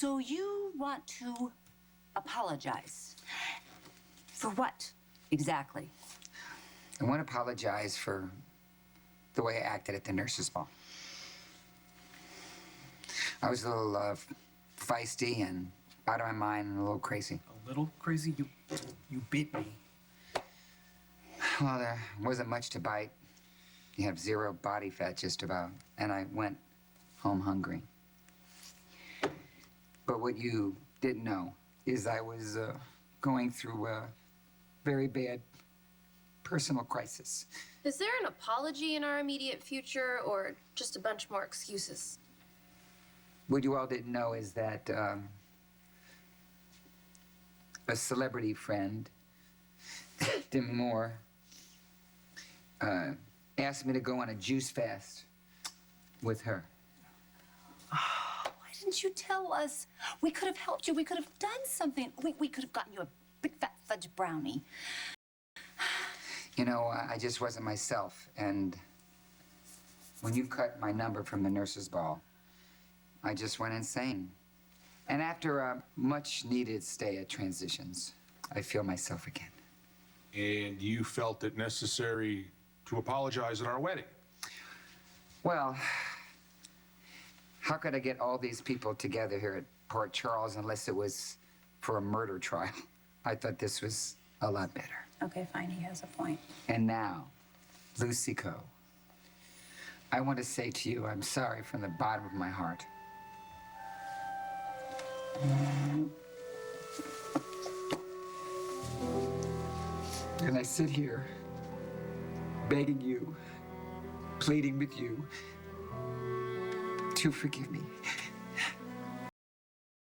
So you want to apologize? For what, exactly? I want to apologize for the way I acted at the nurses' ball. I was a little feisty and out of my mind and a little crazy. A little crazy? You bit me. Well, there wasn't much to bite. You have 0 body fat, just about. And I went home hungry. But what you didn't know is I was going through a very bad personal crisis. Is there an apology in our immediate future, or just a bunch more excuses? What you all didn't know is that a celebrity friend, Demi Moore, asked me to go on a juice fast with her. Why didn't you tell us? We could have helped you. We could have done something. We could have gotten you a big fat fudge brownie. You know, I just wasn't myself, and when you cut my number from the nurses' ball, I just went insane. And after a much-needed stay at Transitions, I feel myself again. And you felt it necessary to apologize at our wedding? Well, how could I get all these people together here at Port Charles unless it was for a murder trial? I thought this was a lot better. Okay, fine. He has a point. And now, Lucy Coe, I want to say to you, I'm sorry from the bottom of my heart. And I sit here, begging you, pleading with you to forgive me.